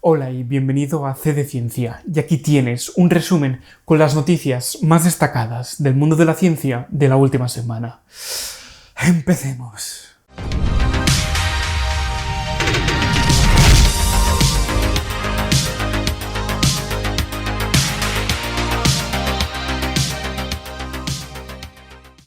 Hola y bienvenido a C de Ciencia, y aquí tienes un resumen con las noticias más destacadas del mundo de la ciencia de la última semana. Empecemos.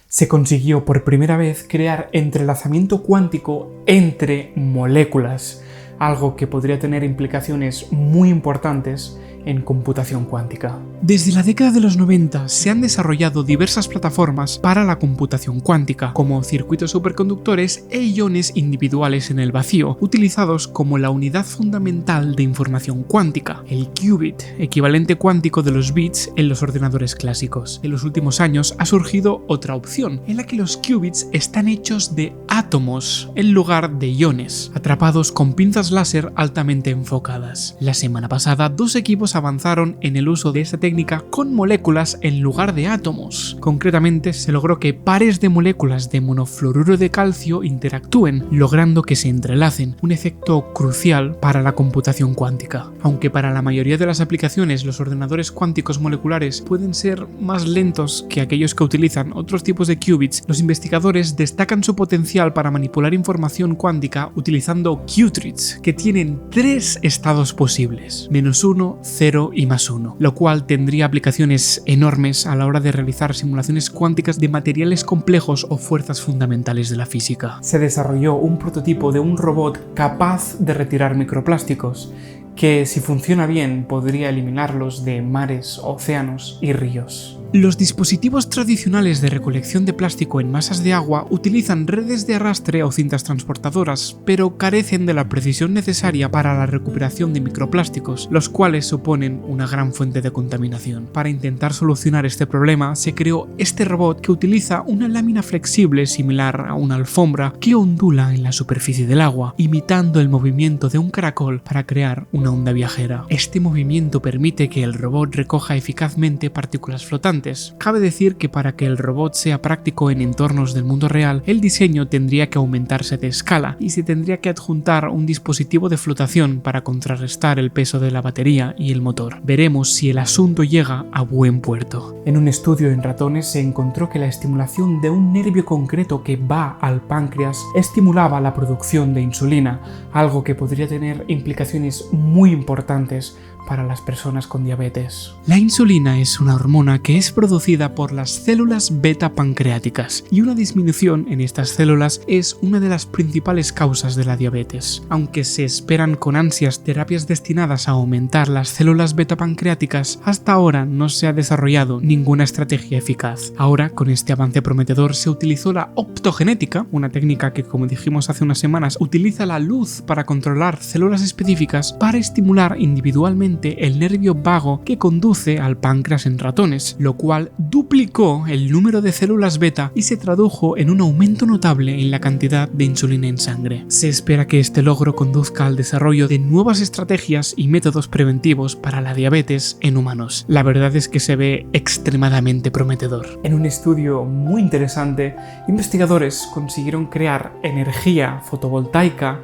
Se consiguió por primera vez crear entrelazamiento cuántico entre moléculas, algo que podría tener implicaciones muy importantes en computación cuántica. Desde la década de los 90 se han desarrollado diversas plataformas para la computación cuántica, como circuitos superconductores e iones individuales en el vacío, utilizados como la unidad fundamental de información cuántica, el qubit, equivalente cuántico de los bits en los ordenadores clásicos. En los últimos años ha surgido otra opción, en la que los qubits están hechos de átomos en lugar de iones, atrapados con pinzas láser altamente enfocadas. La semana pasada, dos equipos avanzaron en el uso de esta técnica con moléculas en lugar de átomos. Concretamente, se logró que pares de moléculas de monofluoruro de calcio interactúen, logrando que se entrelacen, un efecto crucial para la computación cuántica. Aunque para la mayoría de las aplicaciones los ordenadores cuánticos moleculares pueden ser más lentos que aquellos que utilizan otros tipos de qubits, los investigadores destacan su potencial para manipular información cuántica utilizando qubits, que tienen tres estados posibles: -1, 0 y +1, lo cual tendría aplicaciones enormes a la hora de realizar simulaciones cuánticas de materiales complejos o fuerzas fundamentales de la física. Se desarrolló un prototipo de un robot capaz de retirar microplásticos, que si funciona bien podría eliminarlos de mares, océanos y ríos. Los dispositivos tradicionales de recolección de plástico en masas de agua utilizan redes de arrastre o cintas transportadoras, pero carecen de la precisión necesaria para la recuperación de microplásticos, los cuales suponen una gran fuente de contaminación. Para intentar solucionar este problema, se creó este robot que utiliza una lámina flexible similar a una alfombra que ondula en la superficie del agua, imitando el movimiento de un caracol para crear una onda viajera. Este movimiento permite que el robot recoja eficazmente partículas flotantes. Cabe decir que para que el robot sea práctico en entornos del mundo real, el diseño tendría que aumentarse de escala y se tendría que adjuntar un dispositivo de flotación para contrarrestar el peso de la batería y el motor. Veremos si el asunto llega a buen puerto. En un estudio en ratones se encontró que la estimulación de un nervio concreto que va al páncreas estimulaba la producción de insulina, algo que podría tener implicaciones muy importantes para las personas con diabetes. La insulina es una hormona que es producida por las células beta pancreáticas, y una disminución en estas células es una de las principales causas de la diabetes. Aunque se esperan con ansias terapias destinadas a aumentar las células beta pancreáticas, hasta ahora no se ha desarrollado ninguna estrategia eficaz. Ahora, con este avance prometedor, se utilizó la optogenética, una técnica que, como dijimos hace unas semanas, utiliza la luz para controlar células específicas para estimular individualmente el nervio vago que conduce al páncreas en ratones, lo cual duplicó el número de células beta y se tradujo en un aumento notable en la cantidad de insulina en sangre. Se espera que este logro conduzca al desarrollo de nuevas estrategias y métodos preventivos para la diabetes en humanos. La verdad es que se ve extremadamente prometedor. En un estudio muy interesante, investigadores consiguieron crear energía fotovoltaica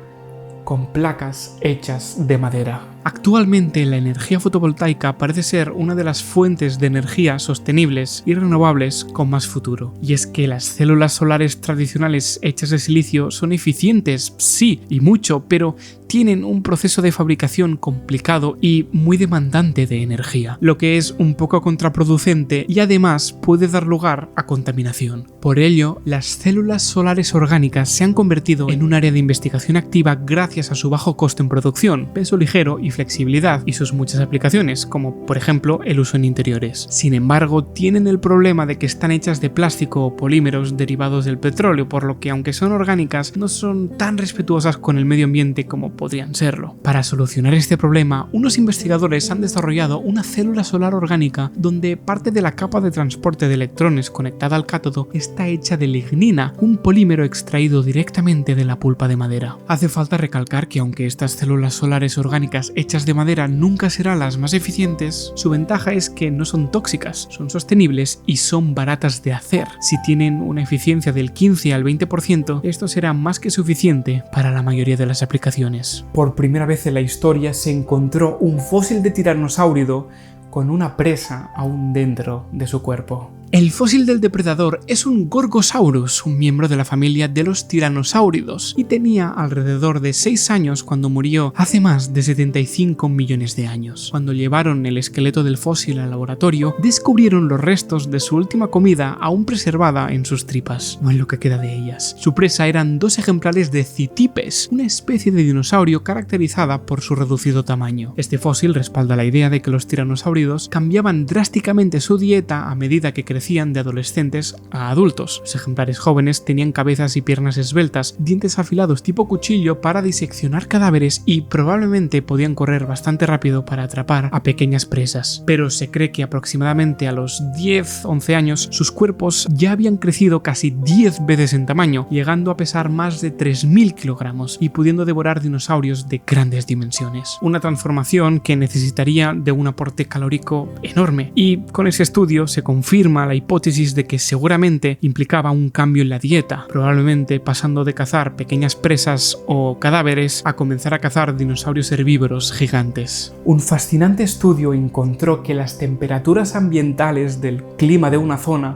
con placas hechas de madera. Actualmente la energía fotovoltaica parece ser una de las fuentes de energía sostenibles y renovables con más futuro. Y es que las células solares tradicionales hechas de silicio son eficientes, sí, y mucho, pero tienen un proceso de fabricación complicado y muy demandante de energía, lo que es un poco contraproducente y además puede dar lugar a contaminación. Por ello, las células solares orgánicas se han convertido en un área de investigación activa gracias a su bajo coste en producción, peso ligero y flexibilidad y sus muchas aplicaciones, como por ejemplo el uso en interiores. Sin embargo, tienen el problema de que están hechas de plástico o polímeros derivados del petróleo, por lo que aunque son orgánicas, no son tan respetuosas con el medio ambiente como podrían serlo. Para solucionar este problema, unos investigadores han desarrollado una célula solar orgánica donde parte de la capa de transporte de electrones conectada al cátodo está hecha de lignina, un polímero extraído directamente de la pulpa de madera. Hace falta recalcar que aunque estas células solares orgánicas hechas de madera nunca serán las más eficientes, su ventaja es que no son tóxicas, son sostenibles y son baratas de hacer. Si tienen una eficiencia del 15 al 20%, esto será más que suficiente para la mayoría de las aplicaciones. Por primera vez en la historia se encontró un fósil de tiranosaurio con una presa aún dentro de su cuerpo. El fósil del depredador es un Gorgosaurus, un miembro de la familia de los tiranosáuridos, y tenía alrededor de 6 años cuando murió hace más de 75 millones de años. Cuando llevaron el esqueleto del fósil al laboratorio, descubrieron los restos de su última comida aún preservada en sus tripas, no en lo que queda de ellas. Su presa eran 2 ejemplares de Cytipes, una especie de dinosaurio caracterizada por su reducido tamaño. Este fósil respalda la idea de que los tiranosáuridos cambiaban drásticamente su dieta a medida que crecían de adolescentes a adultos. Los ejemplares jóvenes tenían cabezas y piernas esbeltas, dientes afilados tipo cuchillo para diseccionar cadáveres y probablemente podían correr bastante rápido para atrapar a pequeñas presas. Pero se cree que aproximadamente a los 10-11 años sus cuerpos ya habían crecido casi 10 veces en tamaño, llegando a pesar más de 3.000 kilogramos y pudiendo devorar dinosaurios de grandes dimensiones. Una transformación que necesitaría de un aporte calórico enorme, y con ese estudio se confirma la hipótesis de que seguramente implicaba un cambio en la dieta, probablemente pasando de cazar pequeñas presas o cadáveres a comenzar a cazar dinosaurios herbívoros gigantes. Un fascinante estudio encontró que las temperaturas ambientales del clima de una zona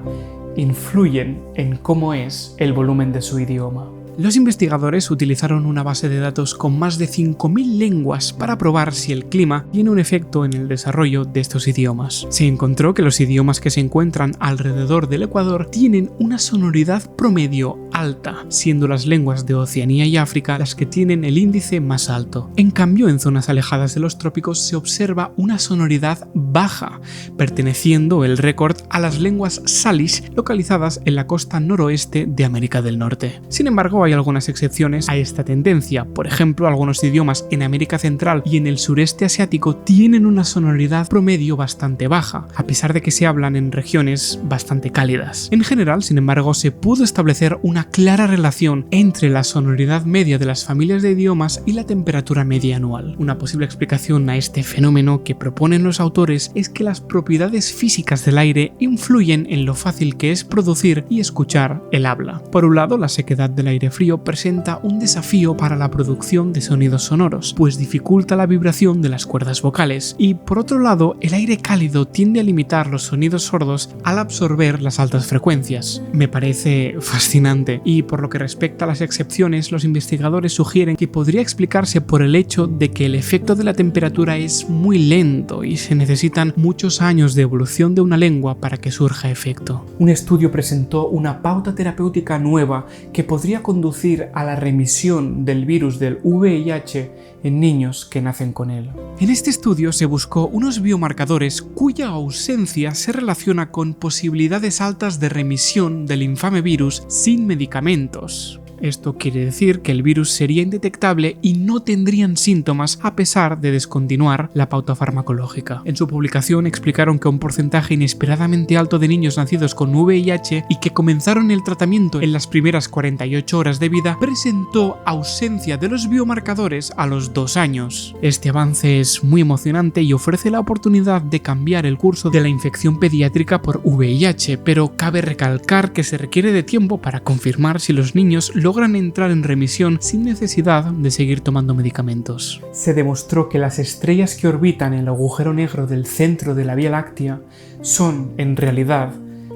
influyen en cómo es el volumen de su idioma. Los investigadores utilizaron una base de datos con más de 5.000 lenguas para probar si el clima tiene un efecto en el desarrollo de estos idiomas. Se encontró que los idiomas que se encuentran alrededor del Ecuador tienen una sonoridad promedio alta, siendo las lenguas de Oceanía y África las que tienen el índice más alto. En cambio, en zonas alejadas de los trópicos se observa una sonoridad baja, perteneciendo el récord a las lenguas Salish localizadas en la costa noroeste de América del Norte. Sin embargo, hay algunas excepciones a esta tendencia. Por ejemplo, algunos idiomas en América Central y en el sureste asiático tienen una sonoridad promedio bastante baja, a pesar de que se hablan en regiones bastante cálidas. En general, sin embargo, se pudo establecer una clara relación entre la sonoridad media de las familias de idiomas y la temperatura media anual. Una posible explicación a este fenómeno que proponen los autores es que las propiedades físicas del aire influyen en lo fácil que es producir y escuchar el habla. Por un lado, la sequedad del aire frío presenta un desafío para la producción de sonidos sonoros, pues dificulta la vibración de las cuerdas vocales, y por otro lado, el aire cálido tiende a limitar los sonidos sordos al absorber las altas frecuencias. Me parece fascinante, y por lo que respecta a las excepciones, los investigadores sugieren que podría explicarse por el hecho de que el efecto de la temperatura es muy lento y se necesitan muchos años de evolución de una lengua para que surja efecto. Un estudio presentó una pauta terapéutica nueva que podría conducir a la remisión del virus del VIH en niños que nacen con él. En este estudio se buscó unos biomarcadores cuya ausencia se relaciona con posibilidades altas de remisión del infame virus sin medicamentos. Esto quiere decir que el virus sería indetectable y no tendrían síntomas a pesar de descontinuar la pauta farmacológica. En su publicación explicaron que un porcentaje inesperadamente alto de niños nacidos con VIH y que comenzaron el tratamiento en las primeras 48 horas de vida presentó ausencia de los biomarcadores a los 2 años. Este avance es muy emocionante y ofrece la oportunidad de cambiar el curso de la infección pediátrica por VIH, pero cabe recalcar que se requiere de tiempo para confirmar si los niños logran entrar en remisión sin necesidad de seguir tomando medicamentos. Se demostró que las estrellas que orbitan el agujero negro del centro de la Vía Láctea son, en realidad,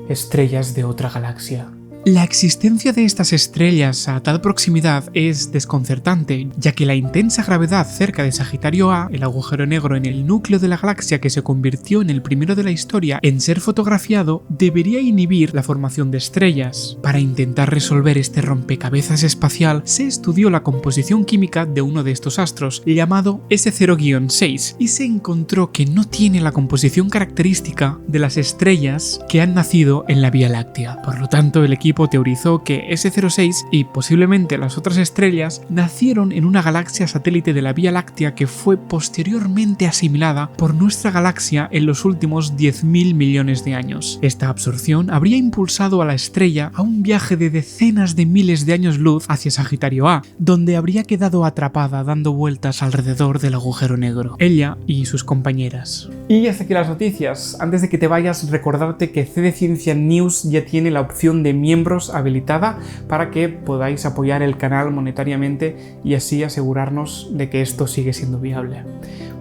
estrellas de otra galaxia. La existencia de estas estrellas a tal proximidad es desconcertante, ya que la intensa gravedad cerca de Sagitario A, el agujero negro en el núcleo de la galaxia que se convirtió en el primero de la historia en ser fotografiado, debería inhibir la formación de estrellas. Para intentar resolver este rompecabezas espacial, se estudió la composición química de uno de estos astros, llamado S0-6, y se encontró que no tiene la composición característica de las estrellas que han nacido en la Vía Láctea. Por lo tanto, el equipo equipo teorizó que S06 y posiblemente las otras estrellas nacieron en una galaxia satélite de la Vía Láctea que fue posteriormente asimilada por nuestra galaxia en los últimos 10.000 millones de años. Esta absorción habría impulsado a la estrella a un viaje de decenas de miles de años luz hacia Sagitario A, donde habría quedado atrapada dando vueltas alrededor del agujero negro, ella y sus compañeras. Y hasta aquí las noticias. Antes de que te vayas, recordarte que CD Ciencia News ya tiene la opción de miembros habilitada para que podáis apoyar el canal monetariamente y así asegurarnos de que esto sigue siendo viable.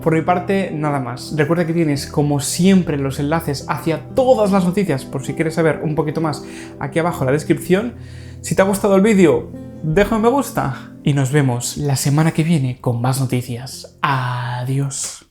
Por mi parte, nada más. Recuerda que tienes, como siempre, los enlaces hacia todas las noticias, por si quieres saber un poquito más, aquí abajo en la descripción. Si te ha gustado el vídeo, deja un me gusta y nos vemos la semana que viene con más noticias. Adiós.